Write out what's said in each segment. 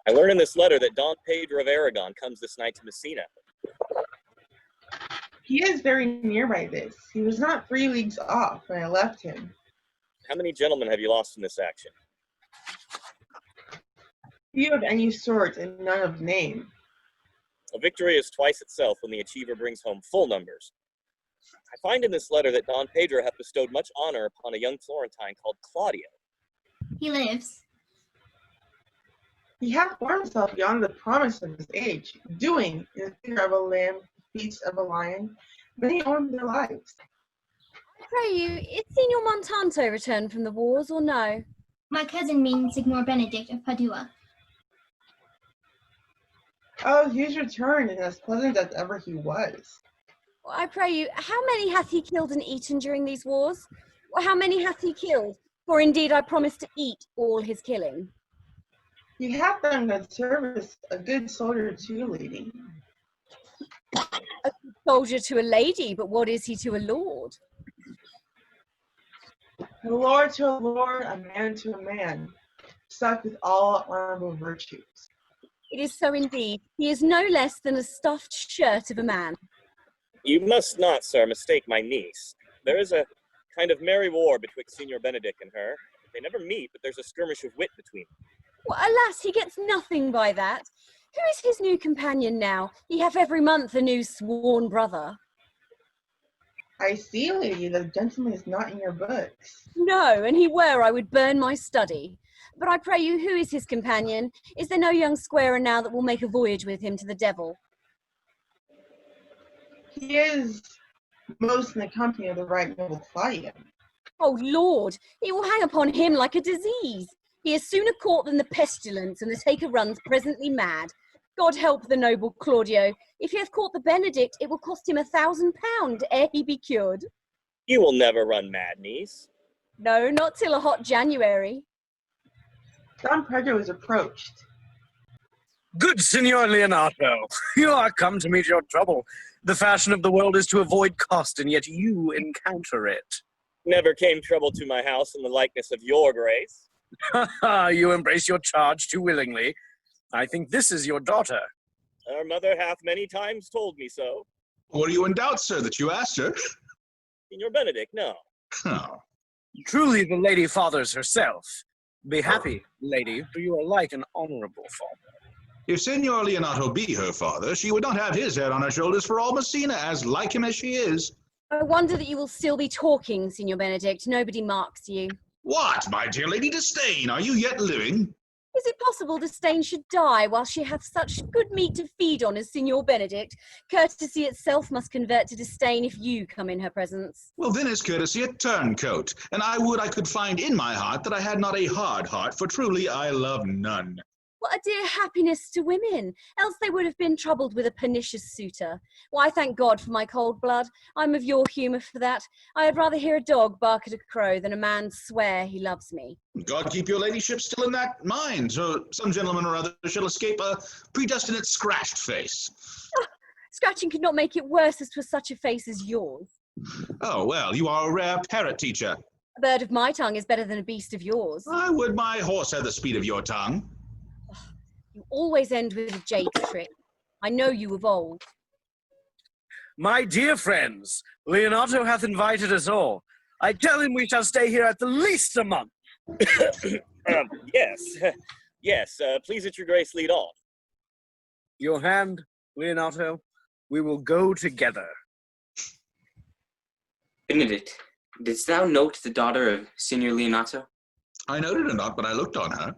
I learn in this letter that Don Pedro of Aragon comes this night to Messina. He is very near by this. He was not 3 leagues off when I left him. How many gentlemen have you lost in this action? Few of any sort and none of name. A victory is twice itself when the achiever brings home full numbers. I find in this letter that Don Pedro hath bestowed much honor upon a young Florentine called Claudio. He lives. He hath borne himself beyond the promise of his age, doing, in the figure of a lamb, feats of a lion, many on their lives. Pray you, is Signor Montanto returned from the wars, or no? My cousin means Signor Benedict of Padua. Oh, he's returned, and as pleasant as ever he was. I pray you, how many hath he killed and eaten during these wars? Or how many hath he killed? For indeed I promise to eat all his killing. He hath done good service, a good soldier too, lady. A good soldier to a lady, but what is he to a lord? A lord to a lord, a man to a man, stuck with all honorable virtues. It is so indeed. He is no less than a stuffed shirt of a man. You must not, sir, mistake my niece. There is a kind of merry war betwixt Signor Benedict and her. They never meet, but there's a skirmish of wit between them. Well, alas, he gets nothing by that. Who is his new companion now? He hath every month a new sworn brother. I see, lady, the gentleman is not in your books. No, and he were, I would burn my study. But I pray you, who is his companion? Is there no young squarer now that will make a voyage with him to the devil? He is most in the company of the right noble Claudio. Oh, Lord, it will hang upon him like a disease. He is sooner caught than the pestilence, and the taker runs presently mad. God help the noble Claudio. If he hath caught the Benedict, it will cost him £1,000 ere he be cured. You will never run mad, niece. No, not till a hot January. Don Pedro is approached. Good Signor Leonato, you are come to meet your trouble. The fashion of the world is to avoid cost, and yet you encounter it. Never came trouble to my house in the likeness of your grace. You embrace your charge too willingly. I think this is your daughter. Our mother hath many times told me so. Were you in doubt, sir, that you asked her? Signor Benedict, no. Oh. Truly the lady fathers herself. Be happy, lady, for you are like an honorable father. If Signor Leonato be her father, she would not have his head on her shoulders for all Messina, as like him as she is. I wonder that you will still be talking, Signor Benedict. Nobody marks you. What, my dear Lady Disdain, are you yet living? Is it possible Disdain should die while she hath such good meat to feed on as Signor Benedict? Courtesy itself must convert to disdain if you come in her presence. Well, then is courtesy a turncoat, and I would I could find in my heart that I had not a hard heart, for truly I love none. What a dear happiness to women, else they would have been troubled with a pernicious suitor. Why, thank God for my cold blood. I'm of your humour for that. I had rather hear a dog bark at a crow than a man swear he loves me. God keep your ladyship still in that mind, so some gentleman or other shall escape a predestinate scratched face. Oh, scratching could not make it worse as 'twas such a face as yours. Oh, well, you are a rare parrot teacher. A bird of my tongue is better than a beast of yours. I would my horse had the speed of your tongue. You always end with a jade's trick. I know you of old. My dear friends, Leonato hath invited us all. I tell him we shall stay here at the least a month. Yes, please at your grace lead on. Your hand, Leonato, we will go together. Benedict, didst thou note the daughter of Signor Leonato? I noted her not, but I looked on her.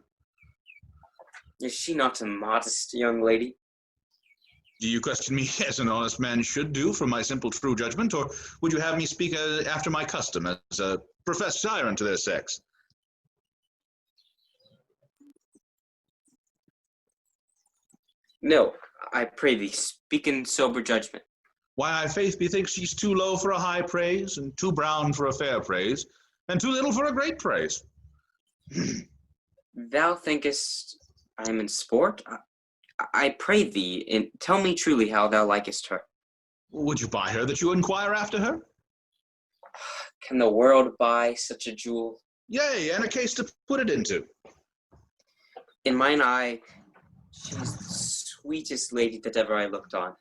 Is she not a modest young lady? Do you question me as an honest man should do from my simple true judgment, or would you have me speak after my custom as a professed tyrant to their sex? No, I pray thee, speak in sober judgment. Why, I faith bethinks she's too low for a high praise, and too brown for a fair praise, and too little for a great praise. Thou thinkest I am in sport? I pray thee, and tell me truly how thou likest her. Would you buy her that you inquire after her? Can the world buy such a jewel? Yea, and a case to put it into. In mine eye, She's the sweetest lady that ever I looked on.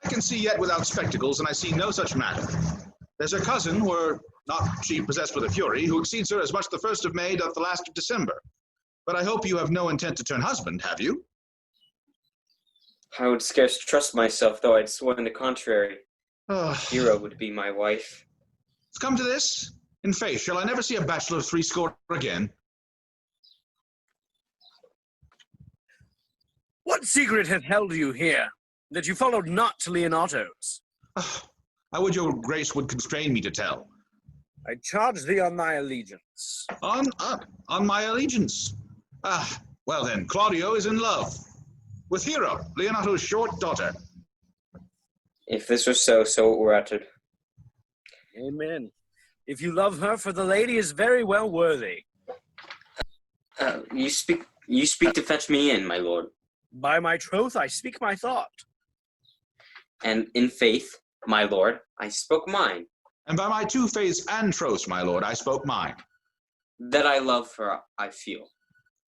I can see yet without spectacles, and I see no such matter. There's a cousin, were not she possessed with a fury, who exceeds her as much the 1st of May doth the last of December. But I hope you have no intent to turn husband, have you? I would scarce trust myself, though I'd sworn the contrary. Hero would be my wife. It's come to this? In faith, shall I never see a bachelor of 80 again? What secret hath held you here, that you followed not to Leonato's? I would your grace would constrain me to tell. I charge thee on thy allegiance. On my allegiance. Well then, Claudio is in love with Hero, Leonato's short daughter. If this were so, so it were uttered. Amen. If you love her, for the lady is very well worthy. You speak to fetch me in, my lord. By my troth, I speak my thought. And in faith, my lord, I spoke mine. And by my 2 faiths and troths, my lord, I spoke mine. That I love her, I feel.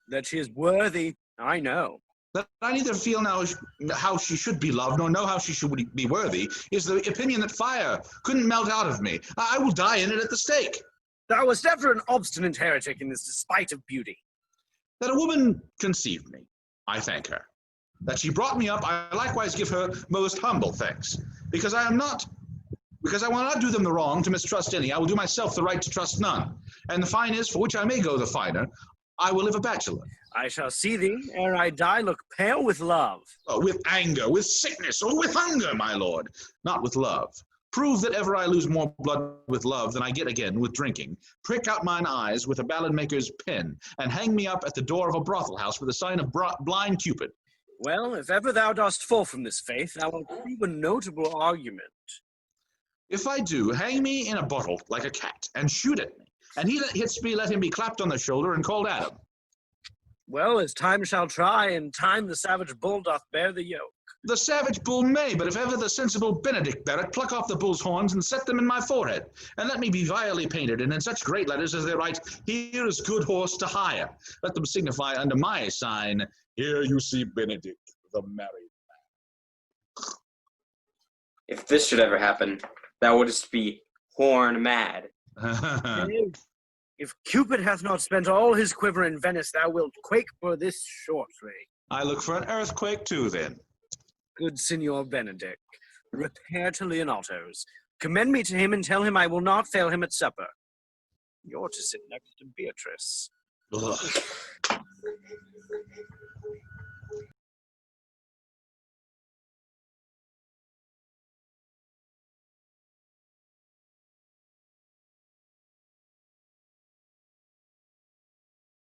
That she is worthy, I know. That I neither feel now how she should be loved, nor know how she should be worthy, is the opinion that fire couldn't melt out of me. I will die in it at the stake. Thou wast ever an obstinate heretic in this despite of beauty. That a woman conceived me, I thank her. That she brought me up, I likewise give her most humble thanks. Because I will not do them the wrong to mistrust any, I will do myself the right to trust none. And the fine is, for which I may go the finer, I will live a bachelor. I shall see thee, ere I die, look pale with love. Oh, with anger, with sickness, or with hunger, my lord, not with love. Prove that ever I lose more blood with love than I get again with drinking. Prick out mine eyes with a ballad maker's pen, and hang me up at the door of a brothel house with a sign of blind Cupid. Well, if ever thou dost fall from this faith, thou wilt prove a notable argument. If I do, hang me in a bottle like a cat, and shoot at me. And he that hits me, let him be clapped on the shoulder and called Adam. Well, as time shall try, in time the savage bull doth bear the yoke. The savage bull may, but if ever the sensible Benedict bear it, pluck off the bull's horns and set them in my forehead, and let me be vilely painted, and in such great letters as they write, here is good horse to hire. Let them signify under my sign, here you see Benedict, the married man. If this should ever happen, thou wouldst be horn mad. If Cupid hath not spent all his quiver in Venice, thou wilt quake for this shortly. I look for an earthquake too, then. Good Signor Benedict, repair to Leonato's. Commend me to him and tell him I will not fail him at supper. You're to sit next to Beatrice. Ugh.